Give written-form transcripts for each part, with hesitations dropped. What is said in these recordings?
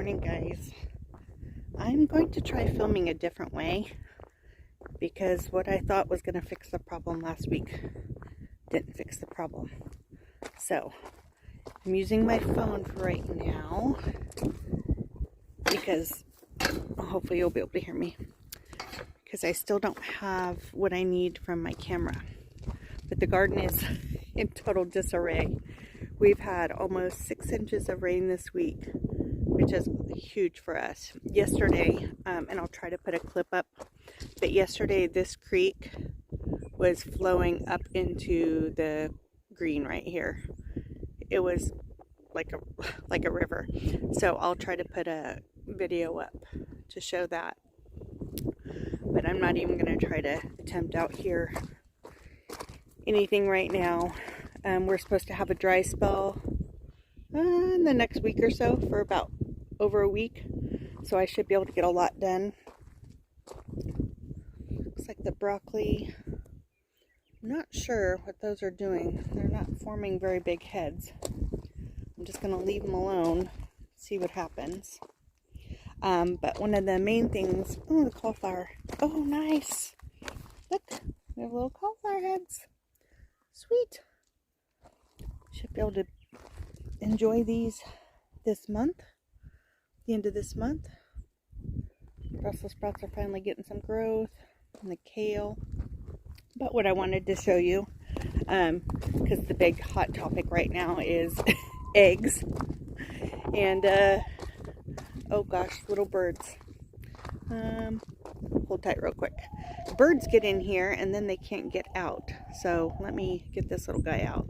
morning, guys. I'm going to try filming a different way because what I thought was going to fix the problem last week didn't fix the problem. So I'm using my phone for right now because hopefully you'll be able to hear me, because I still don't have what I need from my camera. But the garden is in total disarray. We've had almost 6 inches of rain this week, which is huge for us. Yesterday, and I'll try to put a clip up, but yesterday this creek was flowing up into the green right here. It was like a river. So I'll try to put a video up to show that. But I'm not even going to try to attempt out here anything right now. We're supposed to have a dry spell in the next week or so for about over a week. So I should be able to get a lot done. Looks like the broccoli, I'm not sure what those are doing. They're not forming very big heads. I'm just going to leave them alone, see what happens. But one of the main things, oh, the cauliflower. Oh, nice. Look, we have little cauliflower heads. Sweet. Should be able to enjoy these this month, the end of this month. Brussels sprouts are finally getting some growth, and the kale. But what I wanted to show you, because the big hot topic right now is eggs. And, oh gosh, little birds. Hold tight real quick. Birds get in here and then they can't get out. So let me get this little guy out.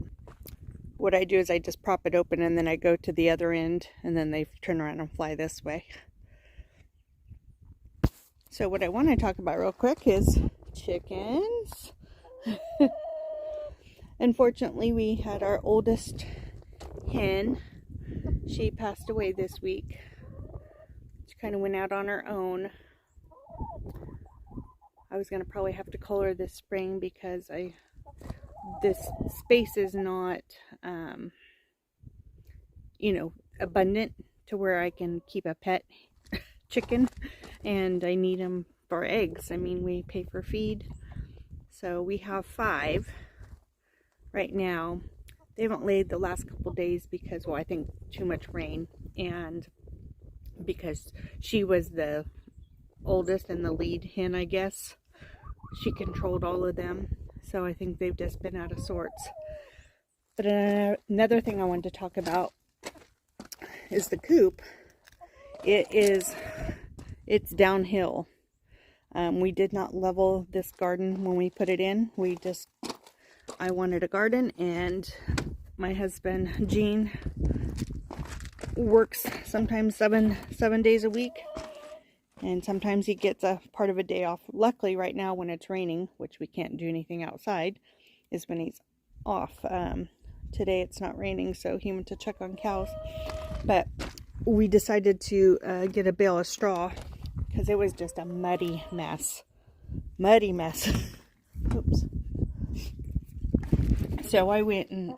What I do is I just prop it open and then I go to the other end and then they turn around and fly this way. So what I want to talk about real quick is chickens. Unfortunately, we had our oldest hen. She passed away this week. She kind of went out on her own. I was going to probably have to cull her this spring because this space is not, abundant to where I can keep a pet chicken, and I need them for eggs. I mean, we pay for feed. So we have 5 right now. They haven't laid the last couple days because, well, I think too much rain, and because she was the oldest and the lead hen, I guess. She controlled all of them, so I think they've just been out of sorts. But another thing I wanted to talk about is the coop. It's downhill. We did not level this garden when we put it in. I wanted a garden, and my husband Gene works sometimes seven days a week, and sometimes he gets a part of a day off. Luckily right now when it's raining, which we can't do anything outside, is when he's off. Today it's not raining, so he went to check on cows. But we decided to get a bale of straw because it was just a muddy mess. Oops. So I went and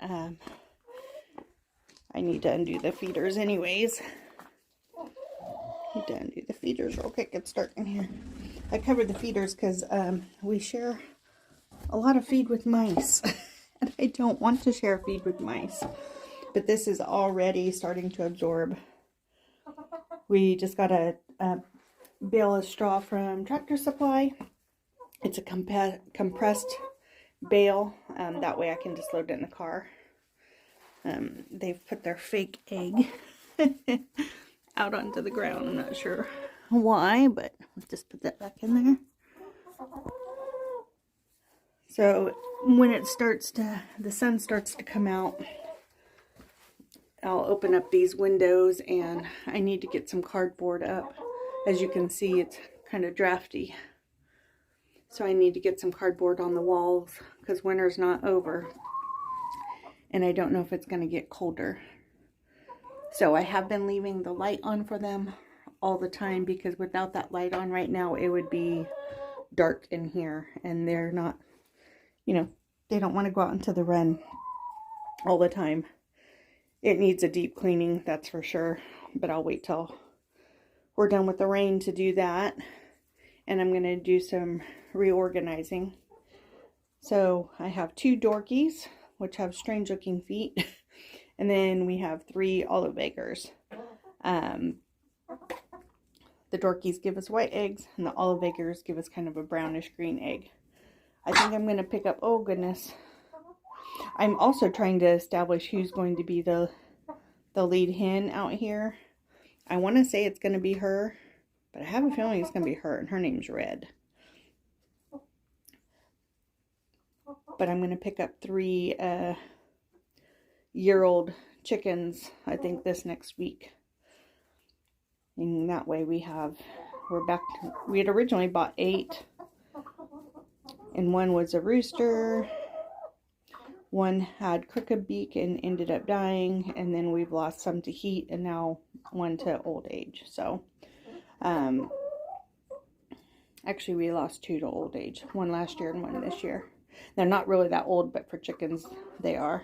I need to undo the feeders anyways. Need to undo the feeders real quick. It's dark in here. I covered the feeders because we share a lot of feed with mice. And I don't want to share feed with mice. But this is already starting to absorb. We just got a bale of straw from Tractor Supply. It's a compressed bale. That way I can just load it in the car. They've put their fake egg out onto the ground. I'm not sure why, but let's just put that back in there. So when the sun starts to come out, I'll open up these windows, and I need to get some cardboard up. As you can see, it's kind of drafty. So I need to get some cardboard on the walls because winter's not over. And I don't know if it's going to get colder. So I have been leaving the light on for them all the time, because without that light on right now, it would be dark in here. And they're not, they don't want to go out into the run all the time. It needs a deep cleaning, that's for sure. But I'll wait till we're done with the rain to do that. And I'm going to do some reorganizing. So I have 2 dorkies, which have strange looking feet. And then we have 3 olive eggers. The dorkies give us white eggs, and the olive eggers give us kind of a brownish green egg. I think I'm going to pick up, oh goodness. I'm also trying to establish who's going to be the lead hen out here. I want to say it's going to be her, but I have a feeling it's going to be her, and her name's Red. But I'm going to pick up 3 year-old chickens, I think, this next week. And that way we're back to, we had originally bought 8. And one was a rooster. One had crooked beak and ended up dying. And then we've lost some to heat and now one to old age. So, actually we lost 2 to old age. One last year and one this year. They're not really that old, but for chickens, they are.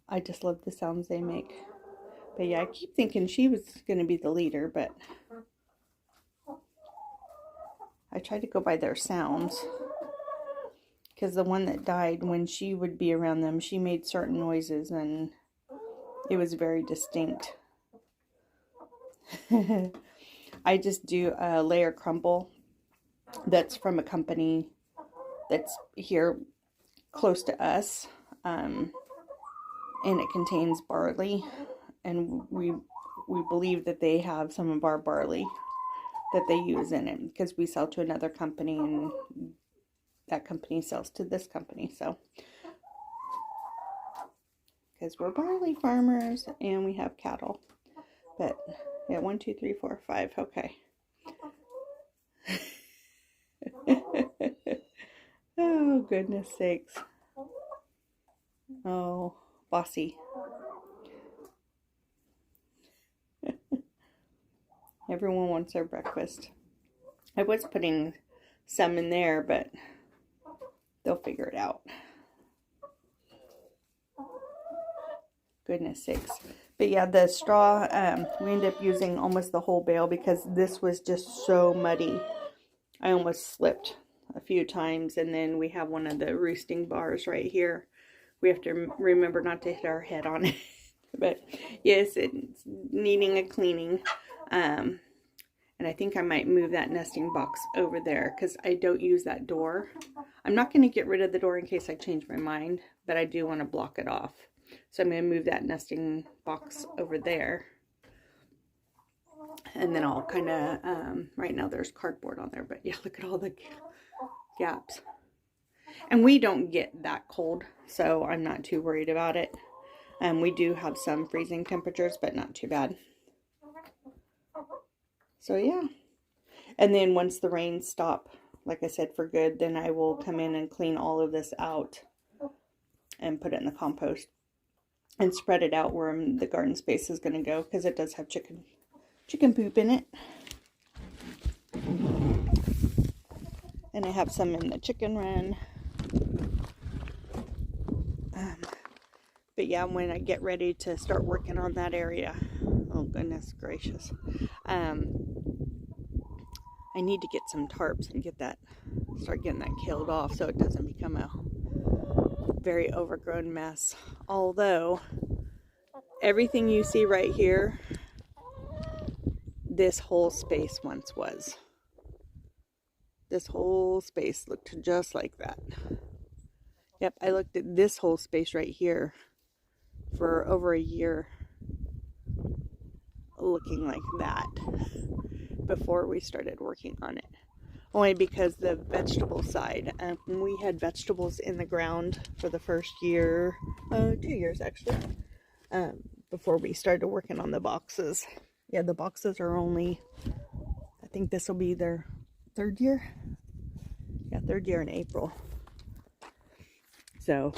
I just love the sounds they make. But yeah, I keep thinking she was going to be the leader, but I tried to go by their sounds. Because the one that died, when she would be around them, she made certain noises and it was very distinct. I just do a layer crumble that's from a company that's here close to us. And it contains barley. And we believe that they have some of our barley that they use in it, because we sell to another company and that company sells to this company. So, because we're barley farmers and we have cattle. But yeah, 1, 2, 3, 4, 5. Okay. Oh, goodness sakes. Oh, bossy. Everyone wants their breakfast. I was putting some in there, but they'll figure it out. Goodness sakes. But yeah, the straw, we ended up using almost the whole bale because this was just so muddy. I almost slipped a few times, and then we have one of the roosting bars right here. We have to remember not to hit our head on it. But yes, it's needing a cleaning. And I think I might move that nesting box over there because I don't use that door. I'm not going to get rid of the door in case I change my mind, but I do want to block it off. So I'm going to move that nesting box over there. And then I'll kind of, right now there's cardboard on there, but yeah, look at all the gaps. And we don't get that cold, so I'm not too worried about it. We do have some freezing temperatures, but not too bad. So yeah. And then once the rains stop, like I said, for good, then I will come in and clean all of this out and put it in the compost and spread it out where the garden space is going to go, because it does have chicken poop in it. And I have some in the chicken run. But yeah, when I get ready to start working on that area, oh goodness gracious, I need to get some tarps and start getting that killed off so it doesn't become a very overgrown mess. Although, everything you see right here, this whole space once was. This whole space looked just like that. Yep, I looked at this whole space right here for over a year, looking like that before we started working on it. Only because the vegetable side, we had vegetables in the ground for the first year, 2 years actually, before we started working on the boxes. Yeah, the boxes are only, I think this will be their 3rd year. Yeah, 3rd year in April. So,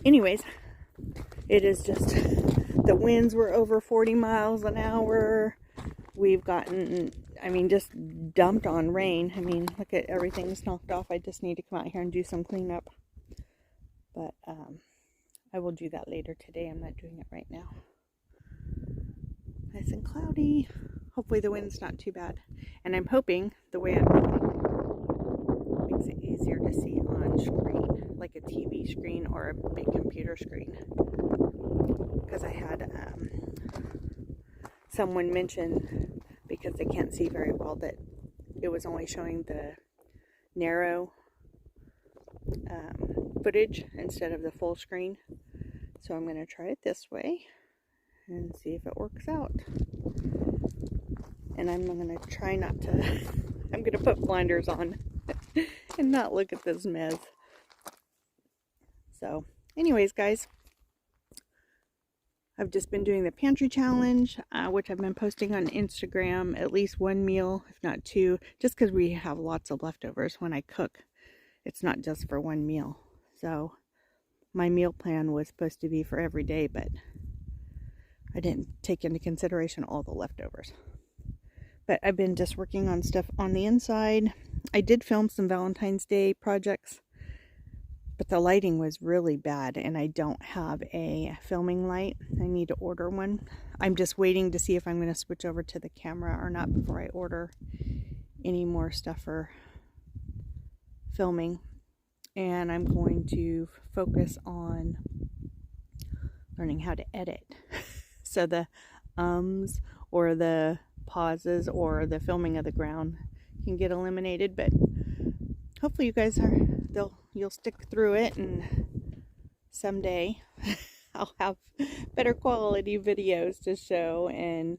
anyways, it is just, the winds were over 40 miles an hour. We've gotten, I mean, just dumped on rain. I mean, look at everything's knocked off. I just need to come out here and do some cleanup. But I will do that later today. I'm not doing it right now. Nice and cloudy. Hopefully the wind's not too bad. And I'm hoping the way I'm doing makes it easier to see on screen, like a TV screen or a big computer screen. Because I had someone mention, because they can't see very well, that it was only showing the narrow footage instead of the full screen. So I'm going to try it this way and see if it works out. And I'm going to try not to, I'm going to put blinders on and not look at this mess. So anyways, guys, I've just been doing the pantry challenge, which I've been posting on Instagram, at least one meal, if not two, just because we have lots of leftovers when I cook. It's not just for one meal. So my meal plan was supposed to be for every day, but I didn't take into consideration all the leftovers. But I've been just working on stuff on the inside. I did film some Valentine's Day projects, but the lighting was really bad and I don't have a filming light. I need to order one. I'm just waiting to see if I'm going to switch over to the camera or not before I order any more stuff for filming. And I'm going to focus on learning how to edit. So the ums or the pauses or the filming of the ground can get eliminated, but hopefully you guys you'll stick through it, and someday I'll have better quality videos to show, and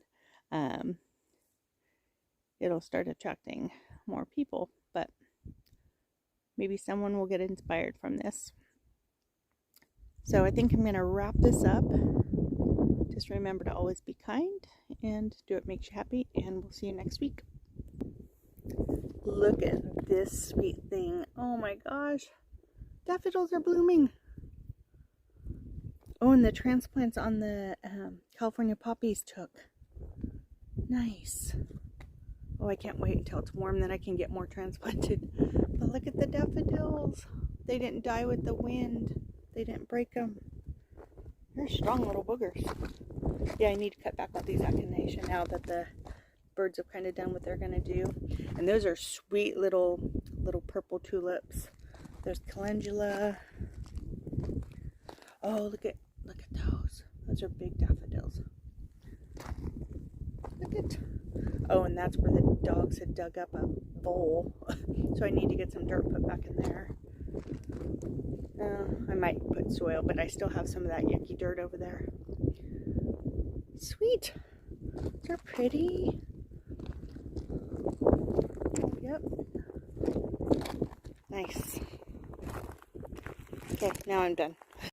it'll start attracting more people. But maybe someone will get inspired from this. So I think I'm going to wrap this up. Just remember to always be kind and do what makes you happy, and we'll see you next week. Look at this sweet thing. Oh my gosh. Daffodils are blooming. Oh, and the transplants on the California poppies took. Nice. Oh, I can't wait until it's warm, then I can get more transplanted. But look at the daffodils. They didn't die with the wind. They didn't break them. They're strong little boogers. Yeah, I need to cut back on these echinacea now that the birds have kind of done what they're going to do. And those are sweet little purple tulips. There's calendula. Oh, look at those. Those are big daffodils. Look at. Oh, and that's where the dogs had dug up a bowl. So I need to get some dirt put back in there. I might put soil, but I still have some of that yucky dirt over there. Sweet. They're pretty. Yep. Nice. Okay, now I'm done.